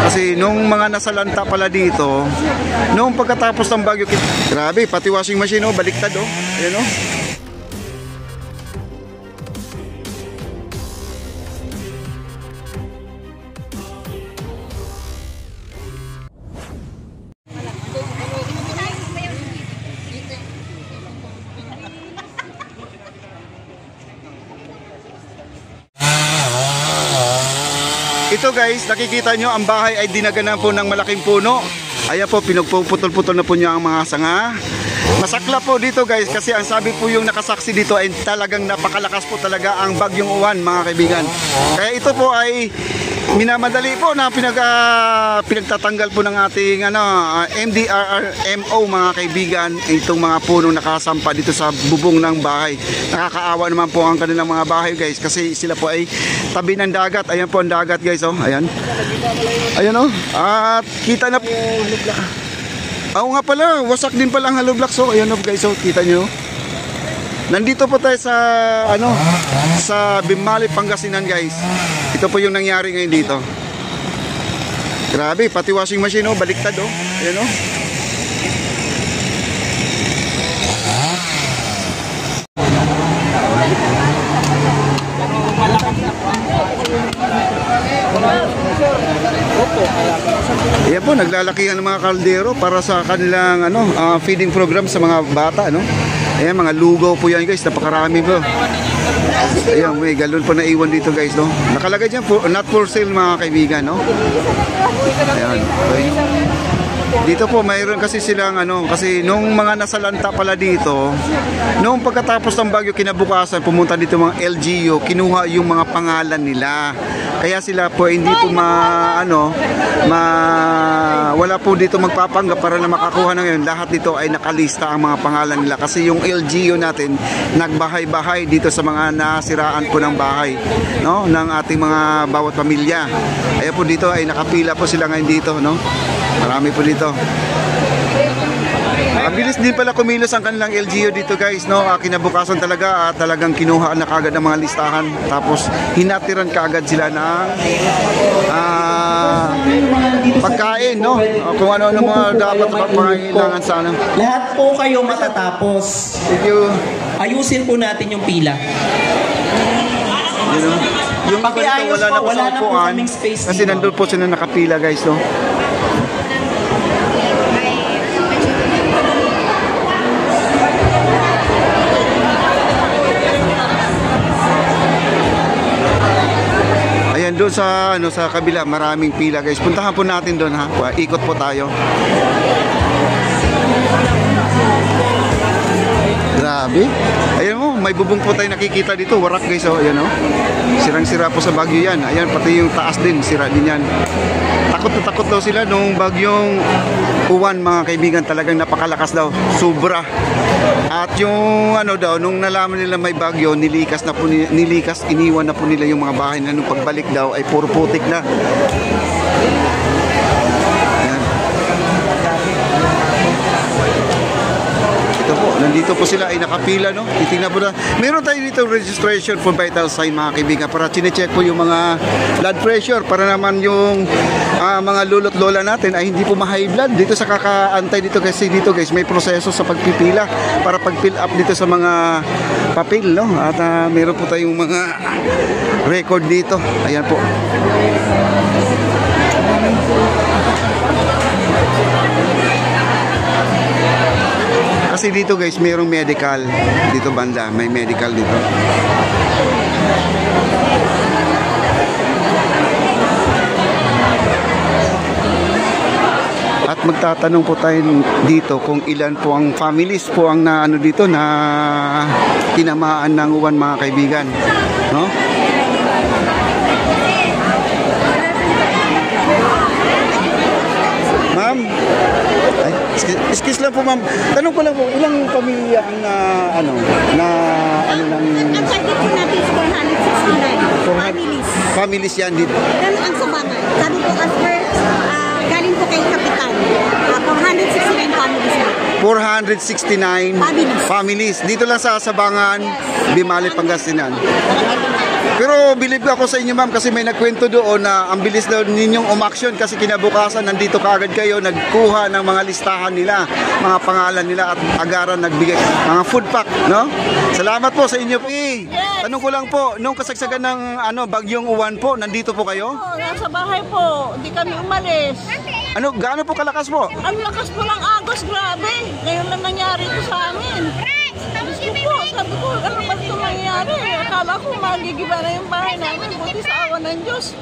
Kasi nung mga nasalanta pala dito, nung pagkatapos ng bagyo, grabe, pati washing machine, oh, baliktad, oh. Ayan, oh. Ito guys, nakikita nyo ang bahay ay dinaganan po ng malaking puno. Ayan po, pinagpuputol-putol na po niya ang mga sanga. Masakla po dito guys, kasi ang sabi po yung nakasaksi dito ay talagang napakalakas po talaga ang bagyong uwan, mga kaibigan. Kaya ito po ay minamadali po na pinagtatanggal po ng ating MDRRMO, mga kaibigan, itong mga punong nakasampa dito sa bubong ng bahay. Nakakaawa naman po ang kanilang mga bahay guys, kasi sila po ay tabi ng dagat. Ayan po ang dagat guys, oh. Ayan. Ayan, oh. At kita na po. Oo nga pala, wasak din pala ang hollow blocks, oh. Ayan, oh guys, oh. Kita nyo. Nandito po tayo sa sa Bimali, Pangasinan guys. Ito po yung nangyari ngayon dito. Grabe, pati washing machine, oh, baliktad, oh. Ayan, oh. Ayan po, naglalakihan ng mga kaldero para sa kanilang feeding program sa mga bata, no? Ayan, mga lugaw po yan guys, napakarami po. Ayan, may galon po na iwan dito guys, no? Nakalagay dyan po, not for sale, mga kaibigan, no? Ayan, okay. Dito po mayroon kasi silang kasi nung mga nasalanta pala dito, nung pagkatapos ng bagyo kinabukasan, pumunta dito mga LGU, kinuha yung mga pangalan nila. Kaya sila po hindi po wala po dito magpapanggap para na makakuha na ngayon. Lahat dito ay nakalista ang mga pangalan nila kasi yung LGU natin nagbahay-bahay dito sa mga nasiraan po ng bahay, no, ng ating mga bawat pamilya. Kaya po dito ay nakapila po sila ngayon dito, no. Marami po dito. Mabilis din pala kumilos ang kanilang LGU dito guys, no. Kinabukasan talaga talagang kinuha na kagad ng mga listahan, tapos hinatiran kaagad sila ng pagkain, no, kung ano mga dapat pangangailangan sana. Lahat po kayo matatapos. Thank you. Ayusin po natin yung pila. You know, yung pakiayos wala po, wala na po upuan, kaming space kasi dito. nandun po sila nakapila guys, no. Ayan, doon sa sa kabila maraming pila guys. Puntahan po natin doon, ha. Ikot po tayo. Grabe. Ayan mo, may bubong po tayo nakikita dito. Warak guys, oh. Ayan, oh. Sirang-sira po sa bagyo yan. Ayan, pati yung taas din, sira din yan. Takot na takot daw sila nung bagyong uwan, mga kaibigan. Talagang napakalakas daw. Sobra. At yung daw, nung nalaman nila may bagyo, nilikas, iniwan na po nila yung mga bahay na nung pagbalik daw ay puro putik na. Ayan. Ito po, nandito po sila ay nakapila, no? Titingnan po na. Meron tayo dito registration for vital sign, mga kaibigan, para chinecheck po yung mga blood pressure, para naman yung mga lulot lola natin ay hindi po ma-high blood dito sa kakaantay dito, kasi dito guys may proseso sa pagpipila para pag-fill up dito sa mga papel, no? At meron po tayong mga record dito. Ayan po. Kasi dito guys mayroong medical dito banda, may medical dito. At magtatanong po tayo dito kung ilan po ang families po ang dito na tinamaan ng uwan, mga kaibigan, no? Ma'am, ay, excuse lang po ma'am. Tanong ko lang po, ilang pamilya ang ng ang target po natin is 469 families. Families yan dito. Yan ang sabangan. Sabi po as per galing po kay Kapitan. 469 families na. 469 families. Dito lang sa Sabangan, Bimali, Pangasinan. Pero believe ako sa inyo ma'am kasi may nagkwento doon na ang bilis daw ninyong umaksyon kasi kinabukasan nandito kaagad kayo nagkuha ng mga listahan nila, mga pangalan nila at agaran nagbigay mga food pack, no? Salamat po sa inyo po. Tanong ko lang po, nung kasagsagan ng bagyong uwan po, nandito po kayo? Nasa bahay po, hindi kami umalis. Gaano po kalakas po? Ang lakas po ng agos, grabe. Ngayon lang nangyari ito sa amin. Sabi ko, ano ba ito mangyayari? Akala ko magigiba na yung bahay namin. Buti sa awa ng Diyos.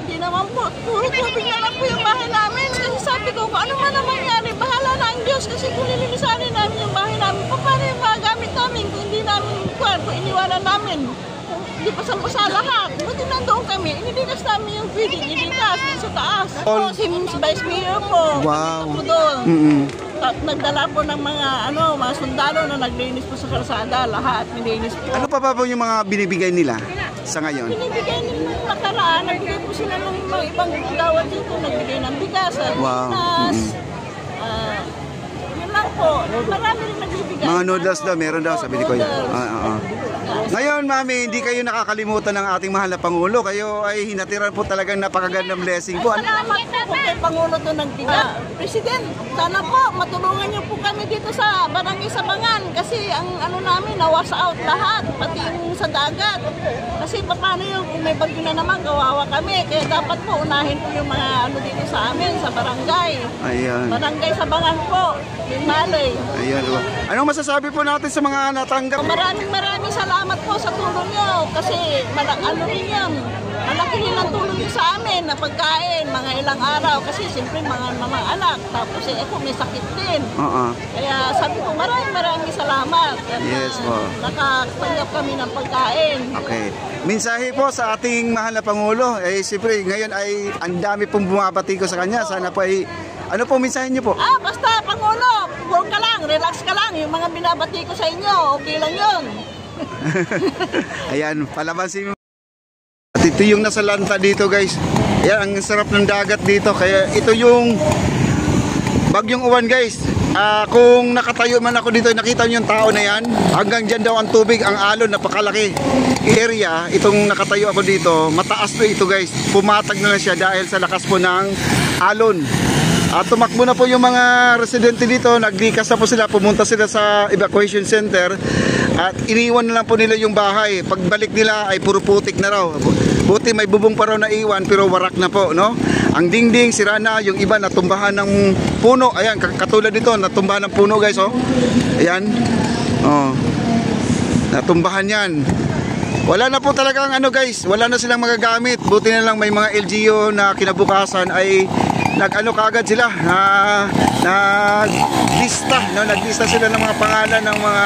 Hindi naman po. Puro tubig na lang po yung bahay namin. Kasi sabi ko, kung ano man ang mangyari, bahala na ang Diyos. Kasi kung nililisanin namin yung bahay namin, paano yung mga gamit namin? Kung hindi namin, kung iniwanan namin. Hindi pa sa lahat. Buti nandoon kami. Inidigas namin yung pwede. Inidigas sa taas. Ako, si Vice Mayor po. Wow. Ito po doon. Mm-mm. Nagdala po ng mga sundalo na naglinis po sa kalsada, lahat nilinis po. Ano pa po yung mga binibigay nila sa ngayon? Binibigay nila ng nakaraan, nagbigay po sila ng mga ibang gawad dito, nagbigay ng bigas, Wow. bigas, yun lang po, marami rin nagbibigay. Mga noodles daw, meron daw, sabi ni Kuya. Noodles. Ngayon, mami, hindi kayo nakakalimutan ng ating mahal na Pangulo. Kayo ay hinatiran po talagang napakagandang blessing po. Salamat po kay Pangulo to nagtiga. President, sana po matulungan niyo po kami dito sa Barangay Sabangan kasi ang namin nawas out lahat, pati yung sa dagat. Kasi paano yung kung may bagyo na naman, kawawa kami. Kaya dapat po unahin po yung mga dito sa amin, sa barangay. Ayan. Barangay Sabangan po, yung Malay. Ayan. Anong masasabi po natin sa mga natanggap? Maraming salamat po sa tulong niyo kasi rin yan. Malaki rin ang tulong niyo sa amin na pagkain, mga ilang araw kasi siyempre mga anak. Tapos ako may sakit din. Kaya sabi ko maraming salamat. Yes po. Nakatanggap kami ng pagkain. Okay. Mensahe po sa ating mahal na Pangulo. Siyempre ngayon ay ang dami pong bumabati ko sa kanya. Sana po ay ano po mensahe niyo po? Basta Pangulo, work ka lang, relax ka lang. Yung mga binabati ko sa inyo, okay lang yun. Ayan, palabasin mo. At ito yung nasa lanta dito guys. Ayan, ang sarap ng dagat dito. Kaya ito yung bagyong uwan guys. Kung nakatayo man ako dito, nakita nyo yung tao na yan. Hanggang dyan daw ang tubig, ang alon, napakalaki area. Itong nakatayo ako dito, mataas to ito guys. Pumatag na siya dahil sa lakas po ng alon. At tumakbo na po yung mga residente dito, naglikas na po sila, pumunta sila sa evacuation center at iniwan na lang po nila yung bahay. Pagbalik nila ay puro putik na raw. Buti may bubong pa raw na iwan pero warak na po, no? Ang dingding sira na, yung iba natumbahan ng puno. Ayan, katulad dito, natumbahan ng puno guys, oh. Ayan. Oh. Natumbahan 'yan. Wala na po talagang guys, wala na silang magagamit. Buti na lang may mga LGU na kinabukasan ay kaagad sila naglista, no? Naglista sila ng mga pangalan ng mga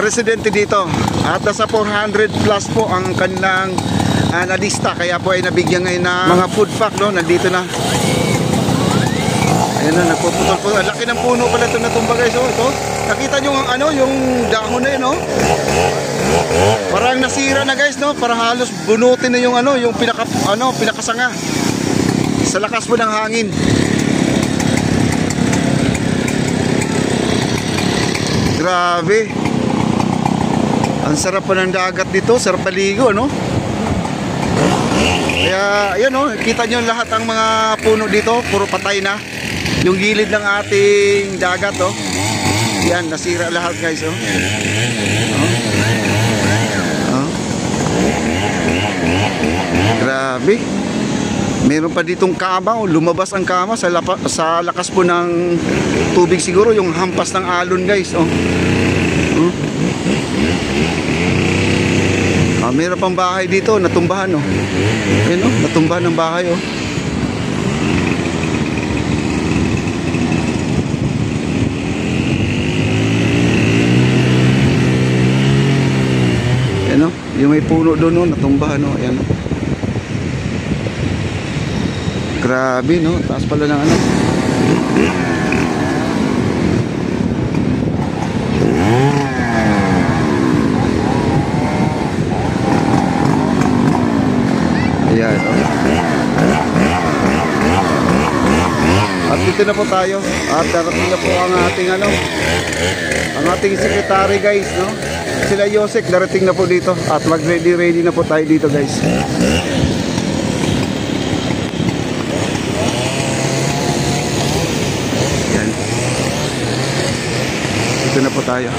residente dito at nasa 400 plus po ang kanilang nalista, kaya po ay nabigyan ngayon ng mga food pack, no? Nandito na, ayan na, nagpuputol po. Ang laki ng puno pala ito natumba guys, oh. Ito, nakita nyo yung dahon na yun, no? Parang nasira na guys, no? Parang halos bunutin na yung yung pinakasanga sa lakas po ng hangin. Grabe. Ang sarap po ng dagat dito, sarap maligo, no? Kaya, ayan, no? Kita nyo lahat ang mga puno dito, puro patay na. Yung gilid ng ating dagat, oh. Yan, nasira lahat guys, oh. Grabe. Meron pa ditong kama, lumabas ang kama sa lakas po ng tubig siguro, yung hampas ng alon guys, oh. Meron pang bahay dito, natumbahan, oh. Ayan, oh, natumbahan ng bahay, oh. Ayan, oh, yung may puno doon, oh, natumbahan, oh. Ayan, oh. Grabe, no? Taas pala ng Ayan, oh. At dito na po tayo. At darating na po ang ating ang ating secretary guys, no? Sila Yosek darating na po dito at mag-ready na po tayo dito guys. Yan. Dito na po tayo.